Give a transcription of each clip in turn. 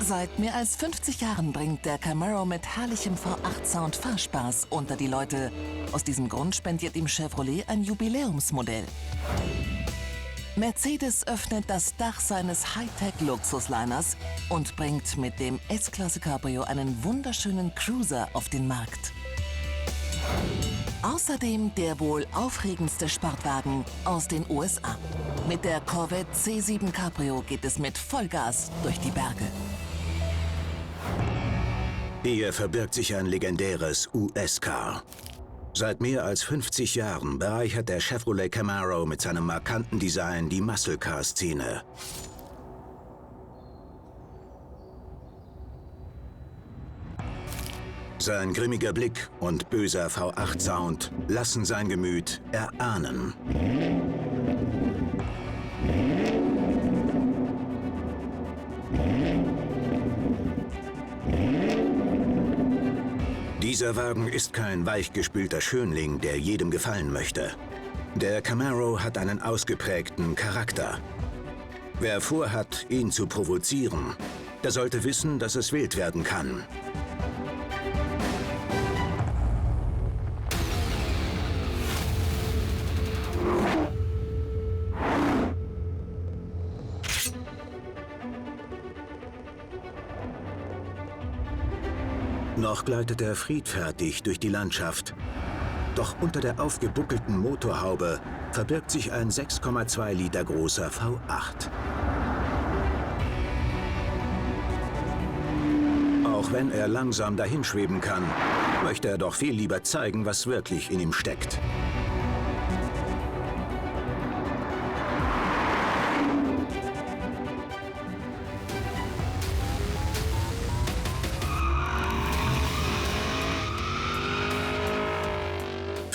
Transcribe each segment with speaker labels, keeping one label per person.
Speaker 1: Seit mehr als 50 Jahren bringt der Camaro mit herrlichem V8-Sound Fahrspaß unter die Leute. Aus diesem Grund spendiert ihm Chevrolet ein Jubiläumsmodell. Mercedes öffnet das Dach seines Hightech-Luxusliners und bringt mit dem S-Klasse Cabrio einen wunderschönen Cruiser auf den Markt. Außerdem der wohl aufregendste Sportwagen aus den USA. Mit der Corvette C7 Cabrio geht es mit Vollgas durch die Berge.
Speaker 2: Hier verbirgt sich ein legendäres US-Car. Seit mehr als 50 Jahren bereichert der Chevrolet Camaro mit seinem markanten Design die Muscle-Car-Szene. Sein grimmiger Blick und böser V8-Sound lassen sein Gemüt erahnen. Dieser Wagen ist kein weichgespülter Schönling, der jedem gefallen möchte. Der Camaro hat einen ausgeprägten Charakter. Wer vorhat, ihn zu provozieren, der sollte wissen, dass es wild werden kann. Noch gleitet er friedfertig durch die Landschaft. Doch unter der aufgebuckelten Motorhaube verbirgt sich ein 6,2 Liter großer V8. Auch wenn er langsam dahinschweben kann, möchte er doch viel lieber zeigen, was wirklich in ihm steckt. –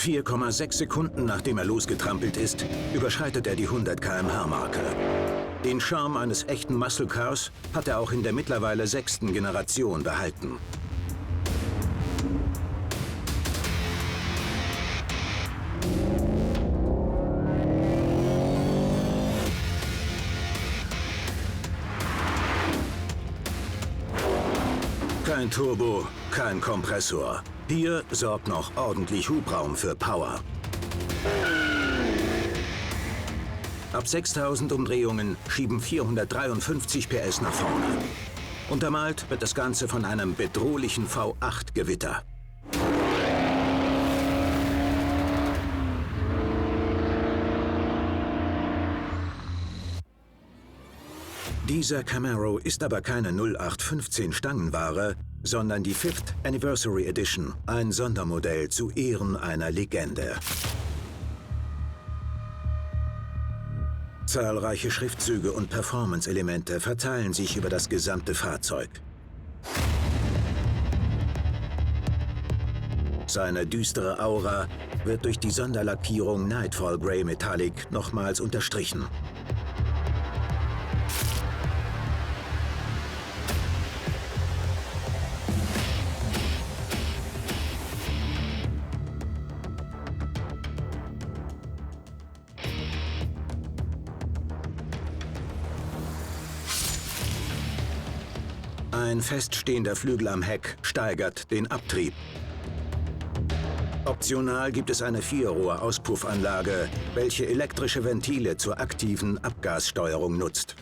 Speaker 2: 4,6 Sekunden nachdem er losgetrampelt ist, überschreitet er die 100 km/h-Marke. Den Charme eines echten Muscle Cars hat er auch in der mittlerweile 6. Generation behalten. Kein Turbo, kein Kompressor. Hier sorgt noch ordentlich Hubraum für Power. Ab 6000 Umdrehungen schieben 453 PS nach vorne. Untermalt wird das Ganze von einem bedrohlichen V8-Gewitter. Dieser Camaro ist aber keine 0815 Stangenware, sondern die 5th Anniversary Edition, ein Sondermodell zu Ehren einer Legende. Zahlreiche Schriftzüge und Performance-Elemente verteilen sich über das gesamte Fahrzeug. Seine düstere Aura wird durch die Sonderlackierung Nightfall Grey Metallic nochmals unterstrichen. Ein feststehender Flügel am Heck steigert den Abtrieb. Optional gibt es eine 4-Rohr-Auspuffanlage, welche elektrische Ventile zur aktiven Abgassteuerung nutzt.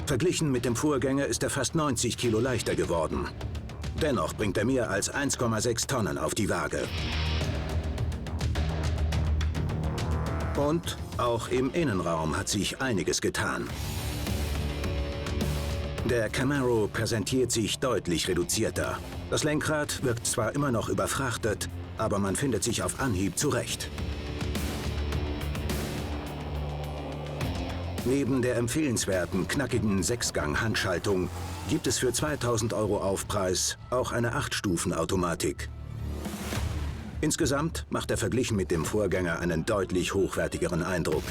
Speaker 2: Verglichen mit dem Vorgänger ist er fast 90 Kilo leichter geworden. Dennoch bringt er mehr als 1,6 Tonnen auf die Waage. Und auch im Innenraum hat sich einiges getan. Der Camaro präsentiert sich deutlich reduzierter. Das Lenkrad wirkt zwar immer noch überfrachtet, aber man findet sich auf Anhieb zurecht. Neben der empfehlenswerten, knackigen 6-Gang-Handschaltung gibt es für 2000 € Aufpreis auch eine 8-Stufen-Automatik. Insgesamt macht er verglichen mit dem Vorgänger einen deutlich hochwertigeren Eindruck.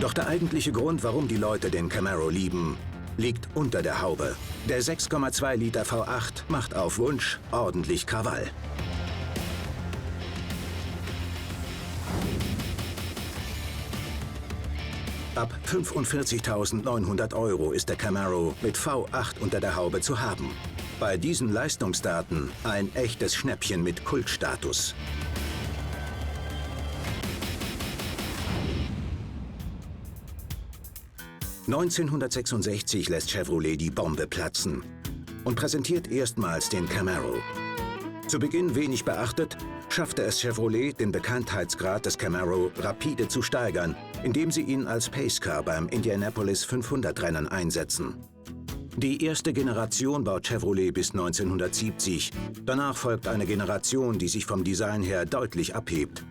Speaker 2: Doch der eigentliche Grund, warum die Leute den Camaro lieben, liegt unter der Haube. Der 6,2 Liter V8 macht auf Wunsch ordentlich Krawall. Ab 45.900 € ist der Camaro mit V8 unter der Haube zu haben. Bei diesen Leistungsdaten ein echtes Schnäppchen mit Kultstatus. (1966) lässt Chevrolet die Bombe platzen und präsentiert erstmals den Camaro. Zu Beginn wenig beachtet, schaffte es Chevrolet, den Bekanntheitsgrad des Camaro rapide zu steigern, indem sie ihn als Pacecar beim Indianapolis 500-Rennen einsetzen. Die erste Generation baut Chevrolet bis 1970. Danach folgt eine Generation, die sich vom Design her deutlich abhebt.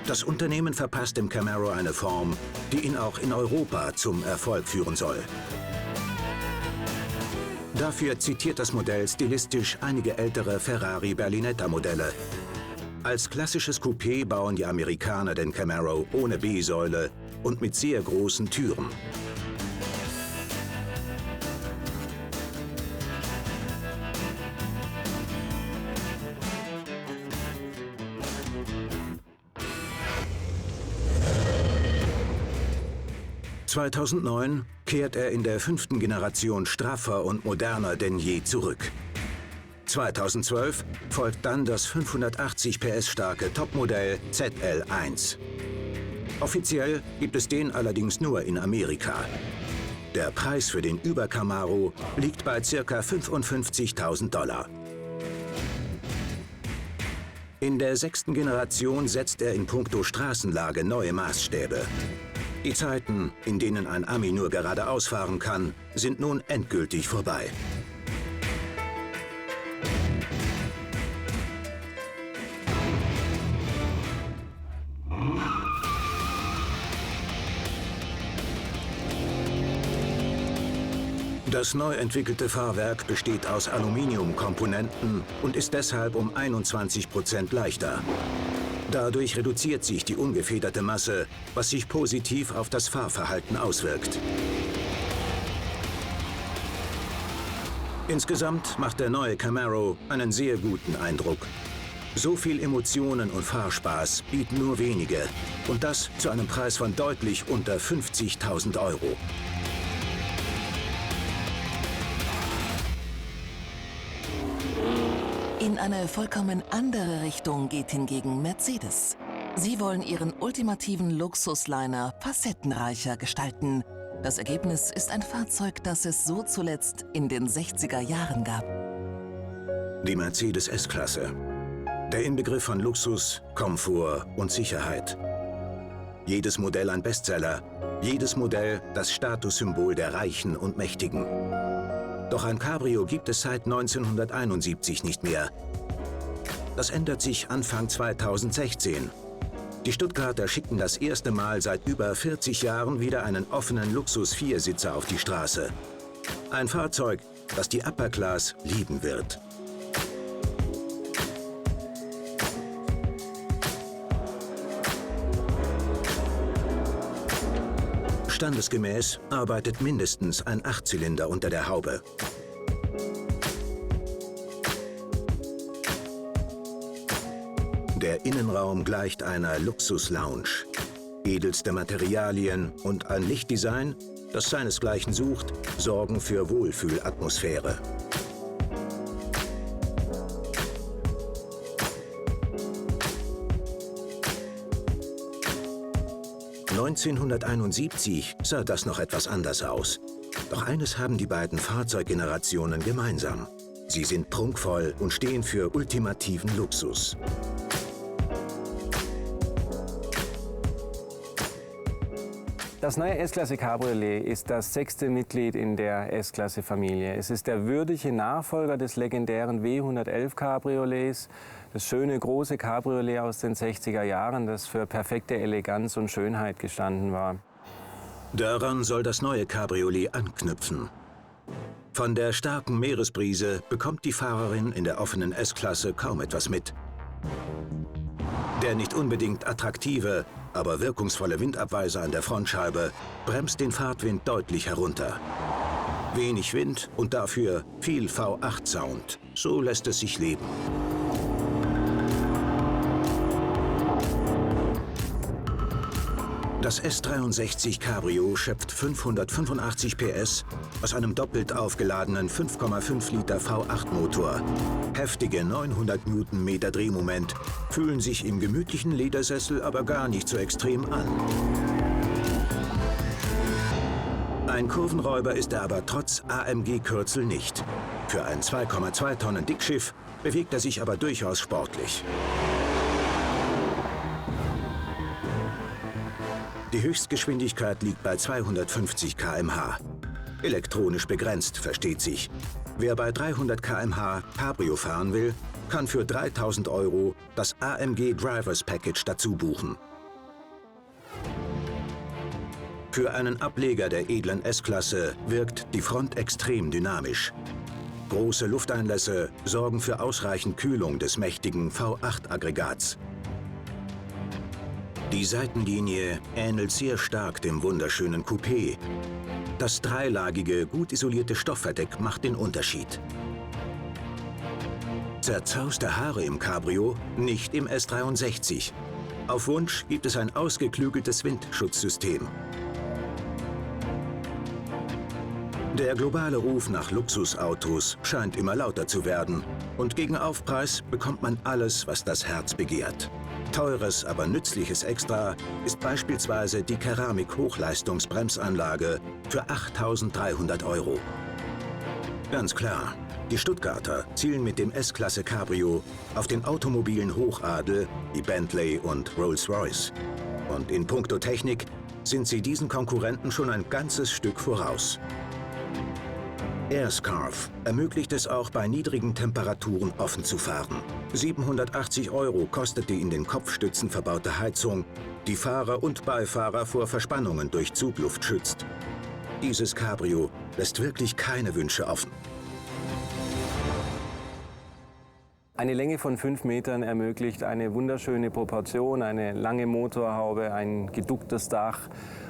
Speaker 2: Das Unternehmen verpasst dem Camaro eine Form, die ihn auch in Europa zum Erfolg führen soll. Dafür zitiert das Modell stilistisch einige ältere Ferrari Berlinetta-Modelle. Als klassisches Coupé bauen die Amerikaner den Camaro ohne B-Säule und mit sehr großen Türen. (2009) kehrt er in der 5. Generation straffer und moderner denn je zurück. 2012 folgt dann das 580 PS starke Topmodell ZL1. Offiziell gibt es den allerdings nur in Amerika. Der Preis für den Über-Camaro liegt bei ca. $55.000. In der 6. Generation setzt er in puncto Straßenlage neue Maßstäbe. Die Zeiten, in denen ein Ami nur geradeaus fahren kann, sind nun endgültig vorbei. Das neu entwickelte Fahrwerk besteht aus Aluminiumkomponenten und ist deshalb um 21% leichter. Dadurch reduziert sich die ungefederte Masse, was sich positiv auf das Fahrverhalten auswirkt. Insgesamt macht der neue Camaro einen sehr guten Eindruck. So viel Emotionen und Fahrspaß bieten nur wenige. Und das zu einem Preis von deutlich unter 50.000 €.
Speaker 1: In eine vollkommen andere Richtung geht hingegen Mercedes. Sie wollen ihren ultimativen Luxusliner facettenreicher gestalten. Das Ergebnis ist ein Fahrzeug, das es so zuletzt in den 60er Jahren gab.
Speaker 2: Die Mercedes S-Klasse. Der Inbegriff von Luxus, Komfort und Sicherheit. Jedes Modell ein Bestseller, jedes Modell das Statussymbol der Reichen und Mächtigen. Doch ein Cabrio gibt es seit 1971 nicht mehr. Das ändert sich Anfang 2016. Die Stuttgarter schickten das erste Mal seit über 40 Jahren wieder einen offenen Luxus-Viersitzer auf die Straße. Ein Fahrzeug, das die Upper Class lieben wird. Standesgemäß arbeitet mindestens ein 8-Zylinder unter der Haube. Der Innenraum gleicht einer Luxus-Lounge. Edelste Materialien und ein Lichtdesign, das seinesgleichen sucht, sorgen für Wohlfühlatmosphäre. (1971) sah das noch etwas anders aus. Doch eines haben die beiden Fahrzeuggenerationen gemeinsam. Sie sind prunkvoll und stehen für ultimativen Luxus.
Speaker 3: Das neue S-Klasse Cabriolet ist das 6. Mitglied in der S-Klasse-Familie. Es ist der würdige Nachfolger des legendären W111 Cabriolets, das schöne große Cabriolet aus den 60er Jahren, das für perfekte Eleganz und Schönheit gestanden war.
Speaker 2: Daran soll das neue Cabriolet anknüpfen. Von der starken Meeresbrise bekommt die Fahrerin in der offenen S-Klasse kaum etwas mit. Der nicht unbedingt attraktive, aber wirkungsvolle Windabweiser an der Frontscheibe bremst den Fahrtwind deutlich herunter. Wenig Wind und dafür viel V8-Sound. So lässt es sich leben. Das S63 Cabrio schöpft 585 PS aus einem doppelt aufgeladenen 5,5 Liter V8-Motor. Heftige 900 Newtonmeter Drehmoment fühlen sich im gemütlichen Ledersessel aber gar nicht so extrem an. Ein Kurvenräuber ist er aber trotz AMG-Kürzel nicht. Für ein 2,2 Tonnen Dickschiff bewegt er sich aber durchaus sportlich. Die Höchstgeschwindigkeit liegt bei 250 km/h. Elektronisch begrenzt, versteht sich. Wer bei 300 km/h Cabrio fahren will, kann für 3.000 € das AMG Drivers Package dazu buchen. Für einen Ableger der edlen S-Klasse wirkt die Front extrem dynamisch. Große Lufteinlässe sorgen für ausreichend Kühlung des mächtigen V8-Aggregats. Die Seitenlinie ähnelt sehr stark dem wunderschönen Coupé. Das dreilagige, gut isolierte Stoffverdeck macht den Unterschied. Zerzauste Haare im Cabrio, nicht im S63. Auf Wunsch gibt es ein ausgeklügeltes Windschutzsystem. Der globale Ruf nach Luxusautos scheint immer lauter zu werden. Und gegen Aufpreis bekommt man alles, was das Herz begehrt. Teures, aber nützliches Extra ist beispielsweise die Keramik-Hochleistungsbremsanlage für 8.300 €. Ganz klar, die Stuttgarter zielen mit dem S-Klasse Cabrio auf den automobilen Hochadel wie Bentley und Rolls-Royce. Und in puncto Technik sind sie diesen Konkurrenten schon ein ganzes Stück voraus. AirScarf ermöglicht es auch bei niedrigen Temperaturen offen zu fahren. 780 € kostet die in den Kopfstützen verbaute Heizung, die Fahrer und Beifahrer vor Verspannungen durch Zugluft schützt. Dieses Cabrio lässt wirklich keine Wünsche offen.
Speaker 3: Eine Länge von 5 Metern ermöglicht eine wunderschöne Proportion, eine lange Motorhaube, ein geducktes Dach,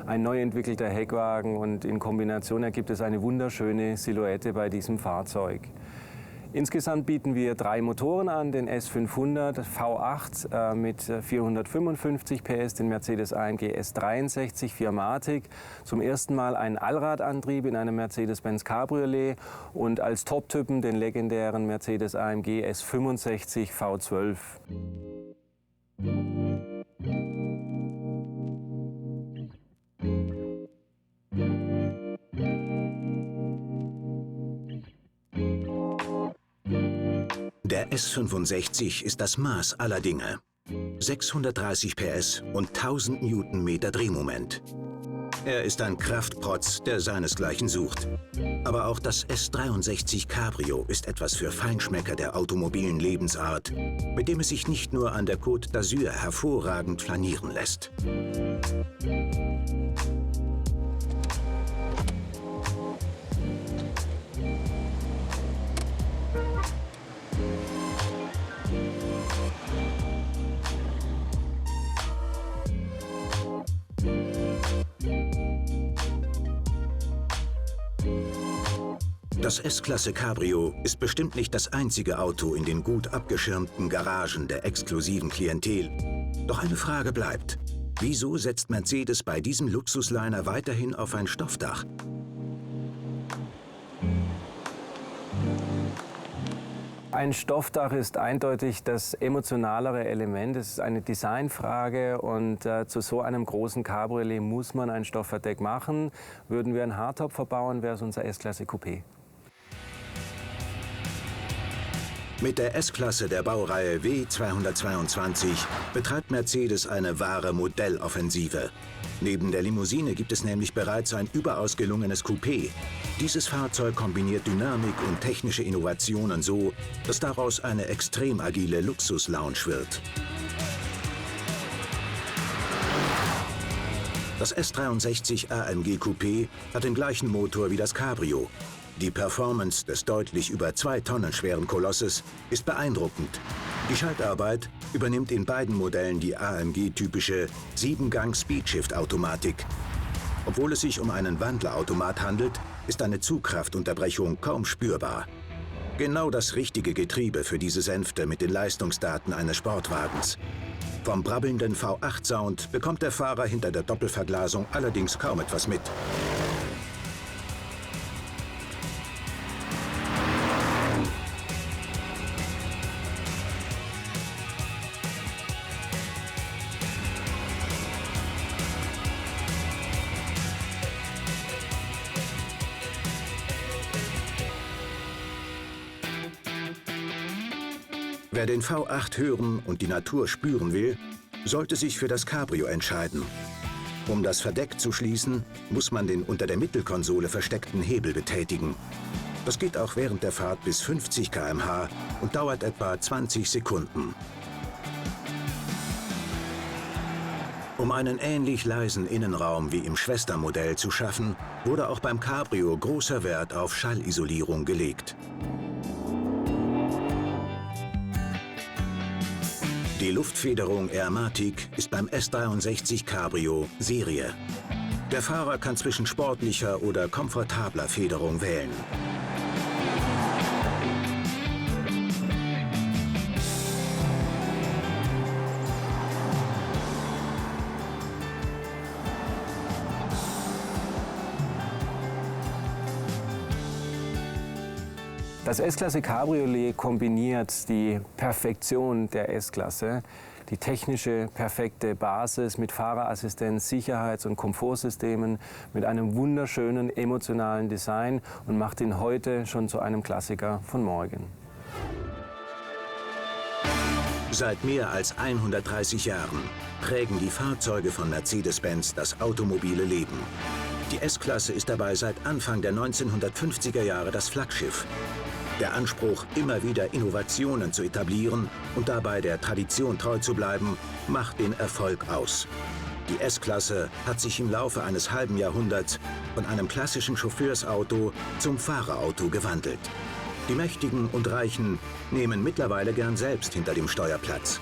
Speaker 3: ein neu entwickelter Heckwagen und in Kombination ergibt es eine wunderschöne Silhouette bei diesem Fahrzeug. Insgesamt bieten wir 3 Motoren an, den S500 V8 mit 455 PS, den Mercedes AMG S63 4MATIC, zum ersten Mal einen Allradantrieb in einem Mercedes-Benz Cabriolet und als Top-Typen den legendären Mercedes AMG S65 V12.
Speaker 2: Der S65 ist das Maß aller Dinge. 630 PS und 1000 Newtonmeter Drehmoment. Er ist ein Kraftprotz, der seinesgleichen sucht. Aber auch das S63 Cabrio ist etwas für Feinschmecker der automobilen Lebensart, mit dem es sich nicht nur an der Côte d'Azur hervorragend flanieren lässt. Das S-Klasse Cabrio ist bestimmt nicht das einzige Auto in den gut abgeschirmten Garagen der exklusiven Klientel. Doch eine Frage bleibt. Wieso setzt Mercedes bei diesem Luxusliner weiterhin auf ein Stoffdach?
Speaker 3: Ein Stoffdach ist eindeutig das emotionalere Element. Es ist eine Designfrage und zu so einem großen Cabriolet muss man ein Stoffverdeck machen. Würden wir einen Hardtop verbauen, wäre es unser S-Klasse Coupé.
Speaker 2: Mit der S-Klasse der Baureihe W222 betreibt Mercedes eine wahre Modelloffensive. Neben der Limousine gibt es nämlich bereits ein überaus gelungenes Coupé. Dieses Fahrzeug kombiniert Dynamik und technische Innovationen so, dass daraus eine extrem agile Luxus-Lounge wird. Das S63 AMG Coupé hat den gleichen Motor wie das Cabrio. Die Performance des deutlich über 2 Tonnen schweren Kolosses ist beeindruckend. Die Schaltarbeit übernimmt in beiden Modellen die AMG-typische 7-Gang-Speedshift-Automatik. Obwohl es sich um einen Wandlerautomat handelt, ist eine Zugkraftunterbrechung kaum spürbar. Genau das richtige Getriebe für diese Sänfte mit den Leistungsdaten eines Sportwagens. Vom brabbelnden V8-Sound bekommt der Fahrer hinter der Doppelverglasung allerdings kaum etwas mit. Wer den V8 hören und die Natur spüren will, sollte sich für das Cabrio entscheiden. Um das Verdeck zu schließen, muss man den unter der Mittelkonsole versteckten Hebel betätigen. Das geht auch während der Fahrt bis 50 km/h und dauert etwa 20 Sekunden. Um einen ähnlich leisen Innenraum wie im Schwestermodell zu schaffen, wurde auch beim Cabrio großer Wert auf Schallisolierung gelegt. Die Luftfederung Airmatic ist beim S63 Cabrio Serie. Der Fahrer kann zwischen sportlicher oder komfortabler Federung wählen.
Speaker 3: Das S-Klasse Cabriolet kombiniert die Perfektion der S-Klasse, die technische perfekte Basis mit Fahrerassistenz, Sicherheits- und Komfortsystemen, mit einem wunderschönen emotionalen Design und macht ihn heute schon zu einem Klassiker von morgen.
Speaker 2: Seit mehr als 130 Jahren prägen die Fahrzeuge von Mercedes-Benz das automobile Leben. Die S-Klasse ist dabei seit Anfang der 1950er Jahre das Flaggschiff. Der Anspruch, immer wieder Innovationen zu etablieren und dabei der Tradition treu zu bleiben, macht den Erfolg aus. Die S-Klasse hat sich im Laufe eines halben Jahrhunderts von einem klassischen Chauffeursauto zum Fahrerauto gewandelt. Die Mächtigen und Reichen nehmen mittlerweile gern selbst hinter dem Steuer Platz.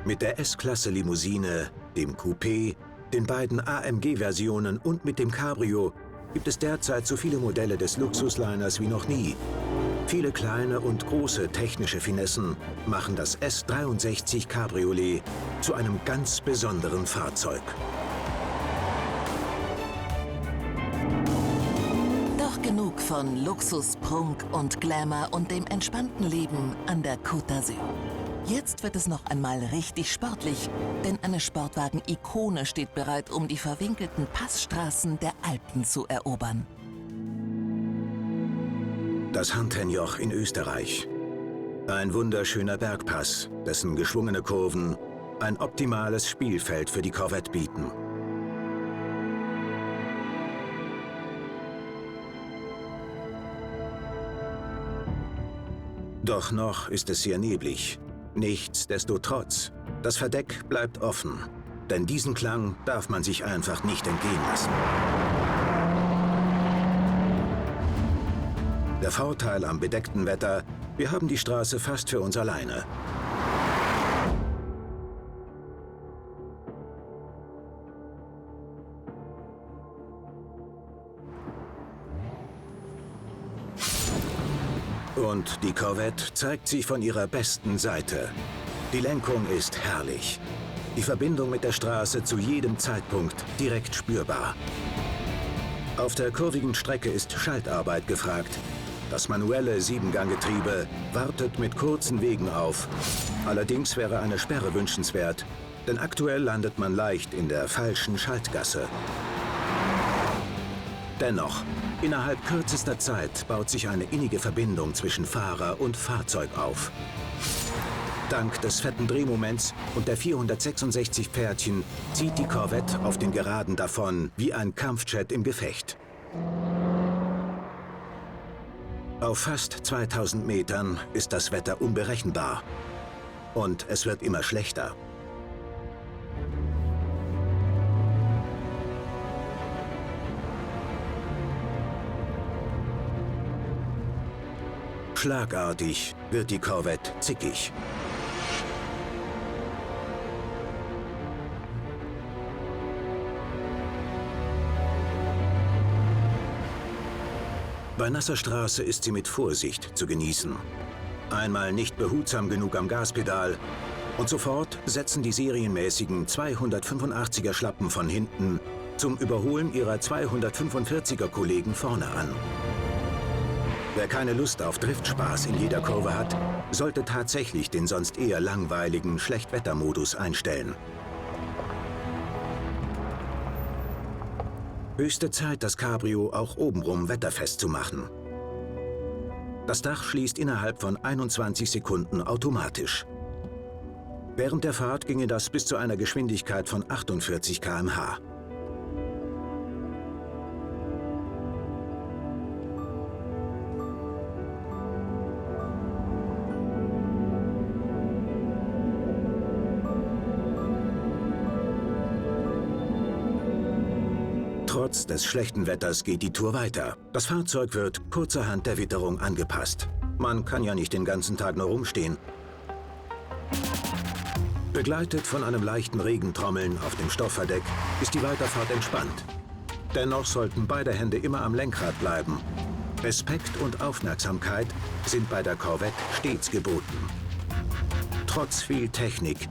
Speaker 2: Mit der S-Klasse Limousine, dem Coupé, den beiden AMG-Versionen und mit dem Cabrio gibt es derzeit so viele Modelle des Luxusliners wie noch nie. Viele kleine und große technische Finessen machen das S63 Cabriolet zu einem ganz besonderen Fahrzeug.
Speaker 1: Doch genug von Luxus, Prunk und Glamour und dem entspannten Leben an der Côte d'Azur. Jetzt wird es noch einmal richtig sportlich, denn eine Sportwagen-Ikone steht bereit, um die verwinkelten Passstraßen der Alpen zu erobern.
Speaker 2: Das Huntenjoch in Österreich. Ein wunderschöner Bergpass, dessen geschwungene Kurven ein optimales Spielfeld für die Corvette bieten. Doch noch ist es sehr neblig. Nichtsdestotrotz, das Verdeck bleibt offen, denn diesen Klang darf man sich einfach nicht entgehen lassen. Der Vorteil am bedeckten Wetter, wir haben die Straße fast für uns alleine. Und die Corvette zeigt sich von ihrer besten Seite. Die Lenkung ist herrlich. Die Verbindung mit der Straße zu jedem Zeitpunkt direkt spürbar. Auf der kurvigen Strecke ist Schaltarbeit gefragt. Das manuelle 7-Gang-Getriebe wartet mit kurzen Wegen auf. Allerdings wäre eine Sperre wünschenswert, denn aktuell landet man leicht in der falschen Schaltgasse. Dennoch, innerhalb kürzester Zeit baut sich eine innige Verbindung zwischen Fahrer und Fahrzeug auf. Dank des fetten Drehmoments und der 466 Pferdchen zieht die Corvette auf den Geraden davon wie ein Kampfjet im Gefecht. Auf fast 2000 Metern ist das Wetter unberechenbar. Und es wird immer schlechter. Schlagartig wird die Corvette zickig. Bei nasser Straße ist sie mit Vorsicht zu genießen. Einmal nicht behutsam genug am Gaspedal und sofort setzen die serienmäßigen 285er Schlappen von hinten zum Überholen ihrer 245er Kollegen vorne an. Wer keine Lust auf Driftspaß in jeder Kurve hat, sollte tatsächlich den sonst eher langweiligen Schlechtwettermodus einstellen. Höchste Zeit, das Cabrio auch obenrum wetterfest zu machen. Das Dach schließt innerhalb von 21 Sekunden automatisch. Während der Fahrt ginge das bis zu einer Geschwindigkeit von 48 km/h. Trotz des schlechten Wetters geht die Tour weiter. Das Fahrzeug wird kurzerhand der Witterung angepasst. Man kann ja nicht den ganzen Tag nur rumstehen. Begleitet von einem leichten Regentrommeln auf dem Stoffverdeck ist die Weiterfahrt entspannt. Dennoch sollten beide Hände immer am Lenkrad bleiben. Respekt und Aufmerksamkeit sind bei der Corvette stets geboten. Trotz viel Technik,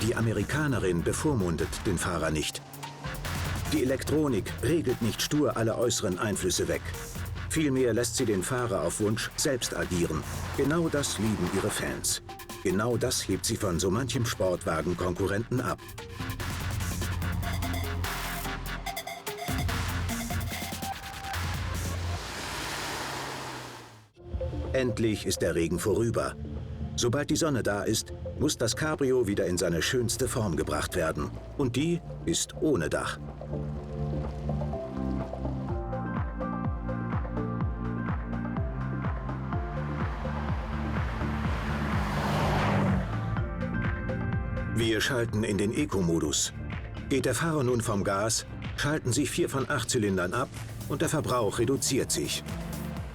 Speaker 2: die Amerikanerin bevormundet den Fahrer nicht. Die Elektronik regelt nicht stur alle äußeren Einflüsse weg. Vielmehr lässt sie den Fahrer auf Wunsch selbst agieren. Genau das lieben ihre Fans. Genau das hebt sie von so manchem Sportwagen-Konkurrenten ab. Endlich ist der Regen vorüber. Sobald die Sonne da ist, muss das Cabrio wieder in seine schönste Form gebracht werden. Und die ist ohne Dach. Wir schalten in den Eco-Modus. Geht der Fahrer nun vom Gas, schalten sich 4 von 8 Zylindern ab und der Verbrauch reduziert sich.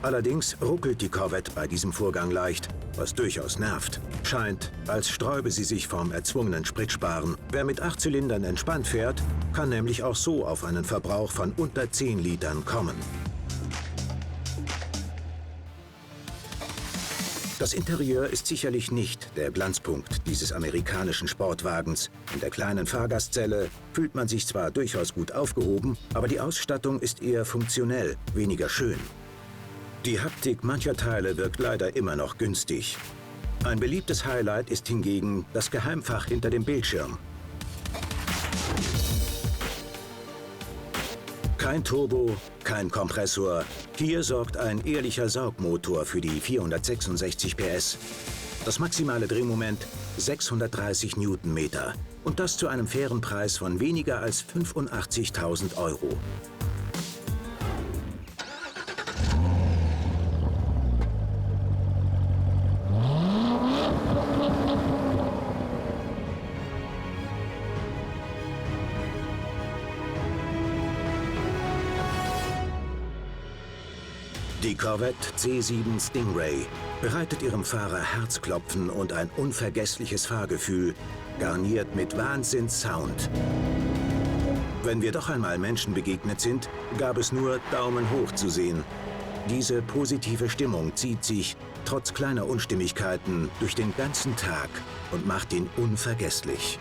Speaker 2: Allerdings ruckelt die Corvette bei diesem Vorgang leicht, was durchaus nervt. Scheint, als sträube sie sich vom erzwungenen Spritsparen. Wer mit 8 Zylindern entspannt fährt, kann nämlich auch so auf einen Verbrauch von unter 10 Litern kommen. Das Interieur ist sicherlich nicht der Glanzpunkt dieses amerikanischen Sportwagens. In der kleinen Fahrgastzelle fühlt man sich zwar durchaus gut aufgehoben, aber die Ausstattung ist eher funktionell, weniger schön. Die Haptik mancher Teile wirkt leider immer noch günstig. Ein beliebtes Highlight ist hingegen das Geheimfach hinter dem Bildschirm. Kein Turbo, kein Kompressor. Hier sorgt ein ehrlicher Saugmotor für die 466 PS. Das maximale Drehmoment 630 Newtonmeter. Und das zu einem fairen Preis von weniger als 85.000 €. Die Corvette C7 Stingray bereitet ihrem Fahrer Herzklopfen und ein unvergessliches Fahrgefühl, garniert mit Wahnsinns-Sound. Wenn wir doch einmal Menschen begegnet sind, gab es nur Daumen hoch zu sehen. Diese positive Stimmung zieht sich, trotz kleiner Unstimmigkeiten, durch den ganzen Tag und macht ihn unvergesslich.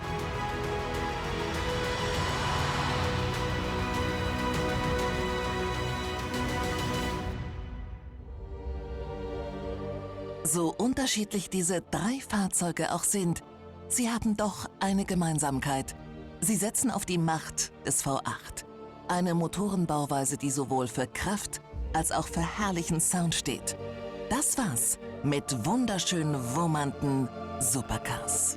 Speaker 1: So unterschiedlich diese 3 Fahrzeuge auch sind, sie haben doch eine Gemeinsamkeit. Sie setzen auf die Macht des V8. Eine Motorenbauweise, die sowohl für Kraft als auch für herrlichen Sound steht. Das war's mit wunderschön wummernden Supercars.